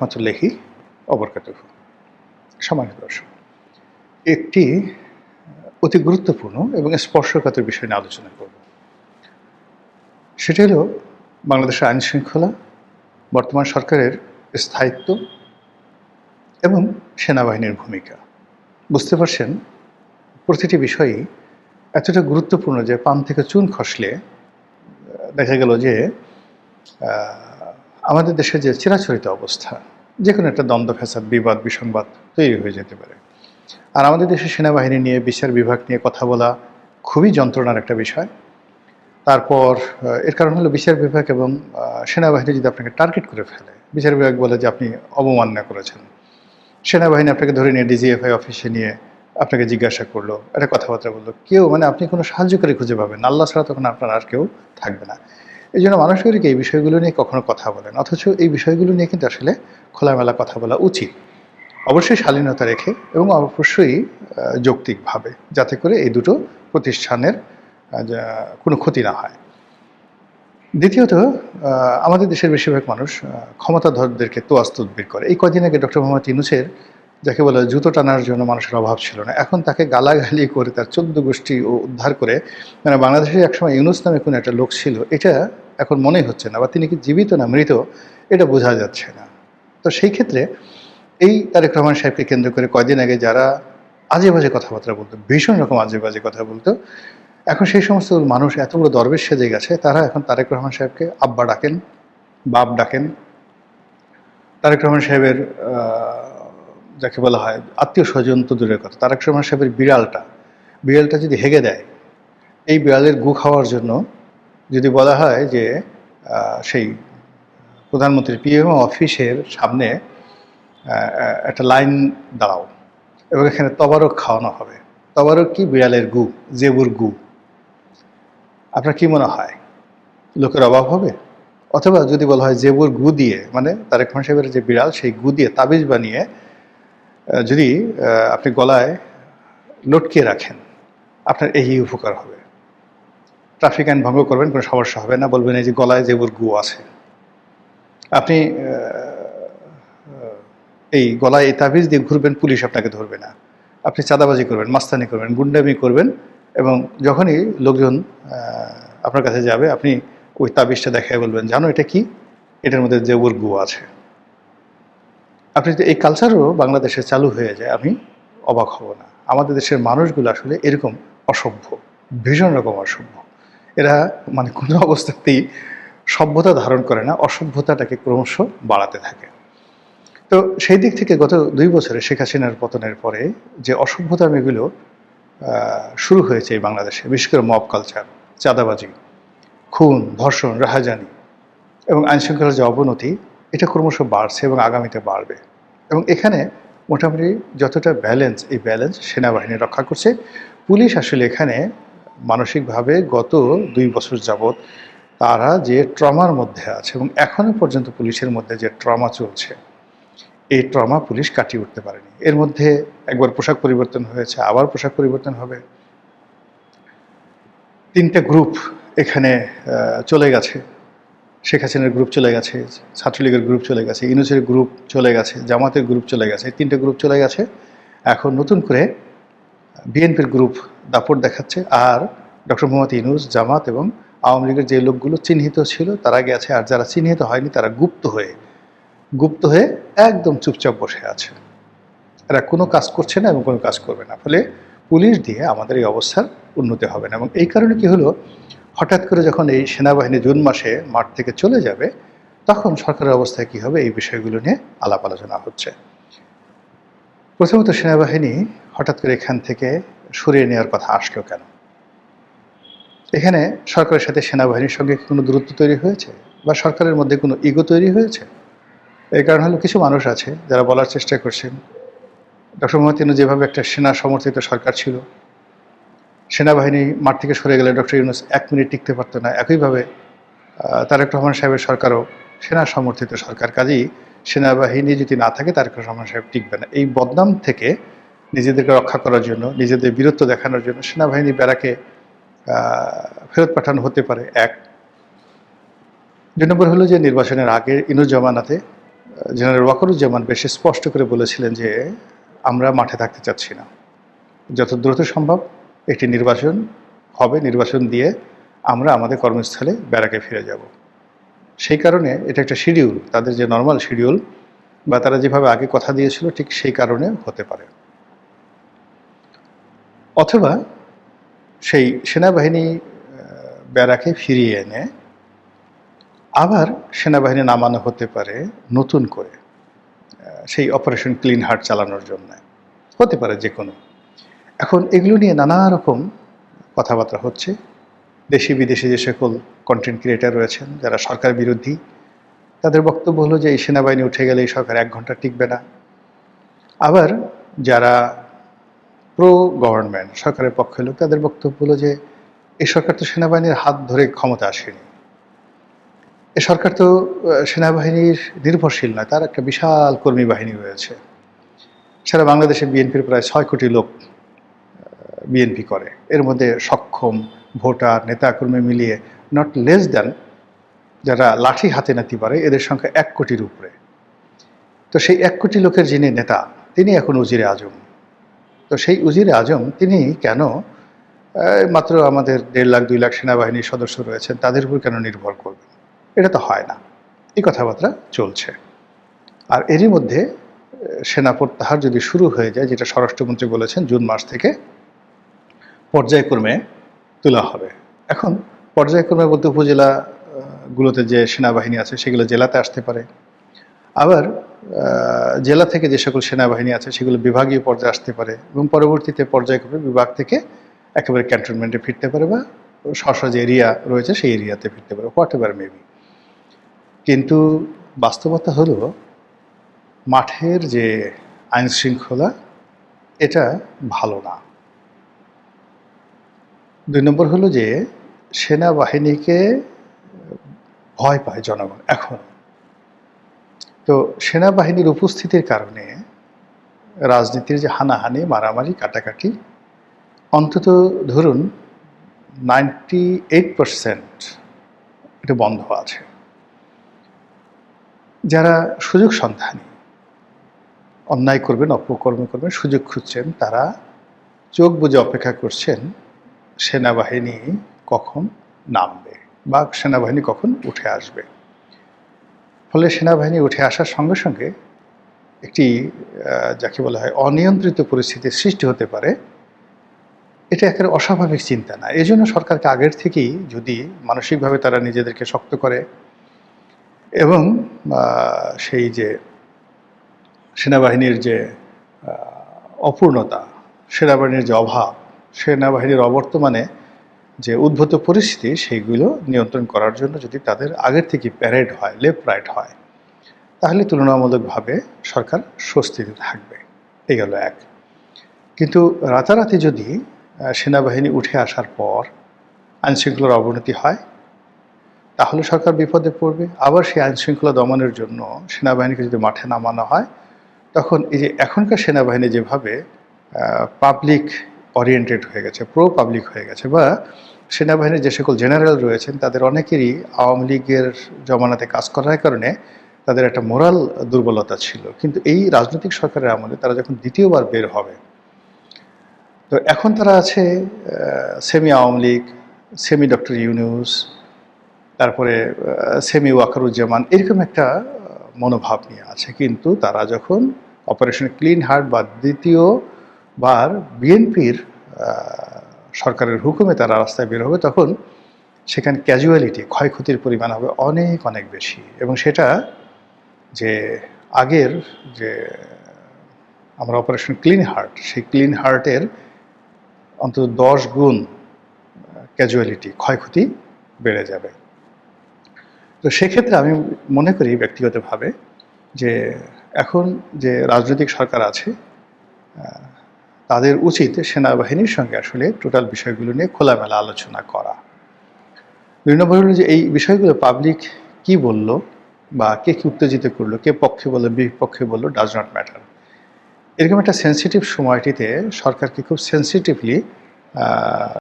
রহমাতুল্লাহি অবরকাতুহু। সম্মানিত দর্শক, একটি অতি গুরুত্বপূর্ণ এবং স্পর্শকাতর বিষয় নিয়ে আলোচনা করব। সেটি হলো বাংলাদেশের আইন শৃঙ্খলা, বর্তমান সরকারের স্থায়িত্ব এবং সেনাবাহিনীর ভূমিকা। বুঝতে পারছেন, প্রতিটি বিষয়ই এতটা গুরুত্বপূর্ণ যে পান থেকে চুন খসলে দেখা গেল যে আমাদের দেশে যে চিরাচরিত অবস্থা, যে কোনো একটা দ্বন্দ্ব ফ্যাসাদ, বিবাদ, বিসংবাদ তৈরি হয়ে যেতে পারে। আর আমাদের দেশের সেনাবাহিনী নিয়ে, বিচার বিভাগ নিয়ে কথা বলা খুবই যন্ত্রণার একটা বিষয়। তারপর এর কারণ হলো বিচার বিভাগ এবং সেনাবাহিনী যদি আপনাকে টার্গেট করে ফেলে, বিচার বিভাগ বলে যে আপনি অবমাননা করেছেন, সেনাবাহিনী আপনাকে ধরে নিয়ে ডিজিএফআই অফিসে নিয়ে আপনাকে জিজ্ঞাসা করলো, একটা কথাবার্তা বললো, কেউ আপনি কোনো সাহায্যকারী খুঁজে পাবেন না, আল্লাহ ছাড়া তখন আপনার আর কেউ থাকবে না। এই জন্য মানুষজনকে এই বিষয়গুলো নিয়ে কখনো কথা বলেন, অথচ এই বিষয়গুলো নিয়ে কিন্তু আসলে খোলামেলা কথা বলা উচিত, অবশ্যই শালীনতা রেখে এবং অবশ্যই যৌক্তিকভাবে, যাতে করে এই দুটো প্রতিষ্ঠানের কোনো ক্ষতি না হয়। দ্বিতীয়ত, আমাদের দেশের বেশিরভাগ মানুষ ক্ষমতাধরদেরকে তোয়াজ তদবির করে। এই কদিন আগে ডক্টর মোহাম্মদ ইউনূসের, যাকে বলে জুতো টানার জন্য মানুষের অভাব ছিল না, এখন তাকে গালাগালি করে তার 14 গোষ্ঠী উদ্ধার করে, বাংলাদেশে একসময় ইউনূস নামে কোনো একটা লোক ছিল, এটা এখন মনেই হচ্ছে না, বা তিনি কি জীবিত না মৃত এটা বোঝা যাচ্ছে না। তো সেই ক্ষেত্রে এই তারেক রহমান সাহেবকে কেন্দ্র করে কয়দিন আগে যারা আজে বাজে কথাবার্তা বলতো, ভীষণ রকম আজে বাজে কথা বলতো, এখন সেই সমস্ত মানুষ এত বড় দরবেশ সেজে গেছে, তারা এখন তারেক রহমান সাহেবকে আব্বা ডাকেন, বাপ ডাকেন। তারেক রহমান সাহেবের যাকে বলা হয় আত্মীয় স্বজন তো দূরের কথা, তারেক রহমান সাহেবের বিড়ালটা যদি হেগে দেয়, এই বিড়ালের গু খাওয়ার জন্য যদি বলা হয় যে সেই প্রধানমন্ত্রীর পিএমও অফিসের সামনে একটা লাইন দাঁড়াও এবং এখানে তবারক খাওয়ানো হবে। তবারক কি? বিড়ালের গু, জেবুর গু। আপনার কি মনে হয় লোকের অভাব হবে? অথবা যদি বলা হয় জেবুর গু দিয়ে, তারেক রহমান সাহেবের যে বিড়াল, সেই গু দিয়ে তাবিজ বানিয়ে যদি আপনি গলায় লটকিয়ে রাখেন, আপনার এই উপকার হবে। ট্রাফিক আইন ভঙ্গ করবেন, কোনো সমস্যা হবে না, বলবেন এই যে গলায় জেবুর গু আছে। আপনি এই গলায় এই তাবিজ দিয়ে ঘুরবেন, পুলিশ আপনাকে ধরবে না। আপনি চাঁদাবাজি করবেন, মাস্তানি করবেন, গুন্ডামি করবেন, এবং যখনই লোকজন আপনার কাছে যাবে, আপনি ওই তাবিজটা দেখায় বলবেন, জানো এটা কি? এটার মধ্যে জেবুর গু আছে। আপনি যদি এই কালচারও বাংলাদেশে চালু হয়ে যায়, আমি অবাক হব না। আমাদের দেশের মানুষগুলো আসলে এরকম অসভ্য, ভীষণ রকম অসভ্য। এরা কোনো অবস্থাতেই সভ্যতা ধারণ করে না, অসভ্যতাটাকে ক্রমশ বাড়াতে থাকে। তো সেই দিক থেকে গত 2 বছরে শেখ হাসিনার পতনের পরে যে অসভ্যতামিগুলো শুরু হয়েছে এই বাংলাদেশে, বিশেষ করে মব কালচার, চাঁদাবাজি, খুন, ধর্ষণ, রাহাজানি এবং আইনশৃঙ্খলার যে অবনতি, এটা ক্রমশ বাড়ছে এবং আগামীতে বাড়বে। এবং এখানে মোটামুটি যতটা ব্যালেন্স, এই ব্যালেন্স সেনাবাহিনী রক্ষা করছে। পুলিশ আসলে এখানে মানসিকভাবে গত 2 বছর যাবৎ তারা যে ট্রমার মধ্যে আছে, এবং এখনও পর্যন্ত পুলিশের মধ্যে যে ট্রমা চলছে, এই ট্রমা পুলিশ কাটিয়ে উঠতে পারেনি। এর মধ্যে একবার পোশাক পরিবর্তন হয়েছে, আবার পোশাক পরিবর্তন হবে। 3টে গ্রুপ এখানে চলে গেছে। শেখ হাসিনার গ্রুপ চলে গেছে, ছাত্রলীগের গ্রুপ চলে গেছে, ইউনূসের গ্রুপ চলে গেছে, জামাতের গ্রুপ চলে গেছে। 3টে গ্রুপ চলে গেছে। এখন নতুন করে বিএনপির গ্রুপ দাপট দেখাচ্ছে। আর ডক্টর মোহাম্মদ ইউনূস, জামাত এবং আওয়ামী লীগের যে লোকগুলো চিহ্নিত ছিল তারা গেছে, আর যারা চিহ্নিত হয়নি তারা গুপ্ত হয়ে একদম চুপচাপ বসে আছে। এরা কোনো কাজ করছে না এবং কোনো কাজ করবে না। ফলে পুলিশ দিয়ে আমাদের এই অবস্থার উন্নতি হবে না। এবং এই কারণে কি হলো, হঠাৎ করে যখন এই সেনাবাহিনী জুন মাসে মাঠ থেকে চলে যাবে, তখন সরকারের অবস্থায় কি হবে, এই বিষয়গুলো নিয়ে আলাপ আলোচনা হচ্ছে। প্রথমত, সেনাবাহিনী হঠাৎ করে এখান থেকে সরিয়ে নেওয়ার কথা আসলো কেন? এখানে সরকারের সাথে সেনাবাহিনীর সঙ্গে কোনো দূরত্ব তৈরি হয়েছে, বা সরকারের মধ্যে কোনো ইগো তৈরি হয়েছে? এই কারণ হলো, কিছু মানুষ আছে যারা বলার চেষ্টা করছেন, ডক্টর মোহাম্মদ ইউনূস যেভাবে একটা সেনা সমর্থিত সরকার ছিল, সেনাবাহিনী মাঠ থেকে সরে গেলে ডক্টর ইউনূস 1 মিনিট টিকতে পারতো না। একইভাবে তারেক রহমান সাহেবের সরকারও সেনা সমর্থিত সরকার, কাজেই সেনাবাহিনী যদি না থাকে তারেক রহমান সাহেব টিকবে না। এই বদনাম থেকে নিজেদেরকে রক্ষা করার জন্য, নিজেদের বীরত্ব দেখানোর জন্য সেনাবাহিনী ব্যারাকে ফেরত পাঠানো হতে পারে। 1 নম্বর হলো যে নির্বাচনের আগে ইউনূস জামানাতে জেনারেল ওয়াকারুজ্জামান বেশ স্পষ্ট করে বলেছিলেন যে আমরা মাঠে থাকতে চাচ্ছি না, যত দ্রুত সম্ভব একটি নির্বাচন হবে, নির্বাচন দিয়ে আমরা আমাদের কর্মস্থলে ব্যারাকে ফিরে যাব। সেই কারণে এটা একটা শিডিউল, তাদের যে নর্মাল শিডিউল বা তারা যেভাবে আগে কথা দিয়েছিল ঠিক সেই কারণে হতে পারে। অথবা সেই সেনাবাহিনী ব্যারাকে ফিরিয়ে এনে আবার সেনাবাহিনী নামানো হতে পারে নতুন করে সেই অপারেশন ক্লিন হার্ট চালানোর জন্য, হতে পারে যে কোনো। এখন এগুলো নিয়ে নানা রকম কথাবার্তা হচ্ছে। দেশি বিদেশি যে সকল কন্টেন্ট ক্রিয়েটার রয়েছেন যারা সরকার বিরোধী, তাদের বক্তব্য হলো যে এই সেনাবাহিনী উঠে গেলে এই সরকার 1 ঘন্টা টিকবে না। আবার যারা প্রো গভর্নমেন্ট সরকারের পক্ষে লোক, তাদের বক্তব্য হলো যে এই সরকার তো সেনাবাহিনীর হাত ধরে ক্ষমতা আসেনি, এ সরকার তো সেনাবাহিনীর নির্ভরশীল নয়, তার একটা বিশাল কর্মী বাহিনী রয়েছে। সারা বাংলাদেশে বিএনপির প্রায় 6 কোটি লোক বিএনপি করে, এর মধ্যে সক্ষম ভোটার নেতাকর্মী মিলিয়ে নট লেস দ্যান যারা লাঠি হাতে নিতে পারে এদের সংখ্যা 1 কোটির উপরে। তো সেই 1 কোটি লোকের যিনি নেতা তিনি এখন উজিরে আজম। তো সেই উজিরে আজম তিনি কেন মাত্র আমাদের 1.5 লাখ 2 লাখ সেনাবাহিনীর সদস্য রয়েছেন তাদের উপর কেন নির্ভর করবেন? এটা তো হয় না। এই কথাবার্তা চলছে। আর এরই মধ্যে সেনা প্রত্যাহার যদি শুরু হয়ে যায়, যেটা স্বরাষ্ট্রমন্ত্রী বলেছেন জুন মাস থেকে পর্যায়ক্রমে তোলা হবে। এখন পর্যায়ক্রমে বলতে উপজেলাগুলোতে যে সেনাবাহিনী আছে সেগুলো জেলাতে আসতে পারে, আবার জেলা থেকে যে সকল সেনাবাহিনী আছে সেগুলো বিভাগীয় পর্যায়ে আসতে পারে এবং পরবর্তীতে পর্যায়ক্রমে বিভাগ থেকে একেবারে ক্যান্টনমেন্টে ফিরতে পারে বা স্ব যে এরিয়া রয়েছে সেই এরিয়াতে ফিরতে পারে, হোয়াট এভার মেবি। কিন্তু বাস্তবতা হলো মাঠের যে আইন শৃঙ্খলা এটা ভালো না। 2 নম্বর হলো যে সেনাবাহিনীকে ভয় পায় জনগণ এখন। তো সেনাবাহিনীর উপস্থিতির কারণে রাজনীতির যে হানাহানি মারামারি কাটাকাটি অন্তত ধরুন 98% এটা বন্ধ আছে। যারা সুযোগ সন্ধানী, অন্যায় করবেন অপকর্ম করবেন সুযোগ খুঁজছেন, তারা চোখ বুজে অপেক্ষা করছেন সেনাবাহিনী কখন নামবে বা সেনাবাহিনী কখন উঠে আসবে। ফলে সেনাবাহিনী উঠে আসার সঙ্গে সঙ্গে একটি যাকে বলা হয় অনিয়ন্ত্রিত পরিস্থিতির সৃষ্টি হতে পারে। এটা একেবারে অস্বাভাবিক চিন্তা না। এই জন্য সরকারকে আগের থেকেই যদি মানসিকভাবে তারা নিজেদেরকে শক্ত করে এবং সেই যে সেনাবাহিনীর যে অপূর্ণতা, সেনাবাহিনীর যে অভাব, সেনাবাহিনীর অবর্তমানে যে উদ্ভূত পরিস্থিতি সেইগুলো নিয়ন্ত্রণ করার জন্য যদি তাদের আগের থেকে প্যারেড হয়, লেফট রাইট হয়, তাহলে তুলনামূলকভাবে সরকার স্বস্তিতে থাকবে। এই গেল এক। কিন্তু রাতারাতি যদি সেনাবাহিনী উঠে আসার পর আইনশৃঙ্খলার অবনতি হয় তাহলে সরকার বিপদে পড়বে। আবার সেই আইনশৃঙ্খলা দমনের জন্য সেনাবাহিনীকে যদি মাঠে নামানো হয় তখন এই যে এখনকার সেনাবাহিনী যেভাবে পাবলিক ওরিয়েন্টেড হয়ে গেছে, প্রো পাবলিক হয়ে গেছে, বা সেনাবাহিনীর যে সকল জেনারেল রয়েছেন তাদের অনেকেরই আওয়ামী লীগের জমানাতে কাজ করার কারণে তাদের একটা মোরাল দুর্বলতা ছিল। কিন্তু এই রাজনৈতিক সরকারের আমলে তারা যখন দ্বিতীয়বার বের হবে, তো এখন তারা আছে semi Awami League, semi doctor Yunus, তারপরে সেমি ওয়াকারুজ্জামান, এরকম একটা মনোভাব নিয়ে আছে। কিন্তু তারা যখন অপারেশন ক্লিন হার্ট বা দ্বিতীয়বার বিএনপির সরকারের হুকুমে তারা রাস্তায় বের হবে তখন সেখানে ক্যাজুয়ালিটি, ক্ষয়ক্ষতির পরিমাণ হবে অনেক অনেক বেশি। এবং সেটা যে আগের যে আমরা অপারেশন ক্লিন হার্ট, সেই ক্লিন হার্টের অন্তত 10 গুণ ক্যাজুয়ালিটি, ক্ষয়ক্ষতি বেড়ে যাবে। তো সেক্ষেত্রে আমি মনে করি ব্যক্তিগতভাবে যে এখন যে রাজনৈতিক সরকার আছে তাদের উচিত সেনাবাহিনীর সঙ্গে আসলে টোটাল বিষয়গুলো নিয়ে খোলামেলা আলোচনা করা। 2 নম্বর হলো যে এই বিষয়গুলো পাবলিক কি বলল বা কে কি উত্তেজিত করলো, কে পক্ষে বললো বিপক্ষে বললো, ডাজ নট ম্যাটার। এরকম একটা সেন্সিটিভ সময়টিতে সরকারকে খুব সেন্সিটিভলি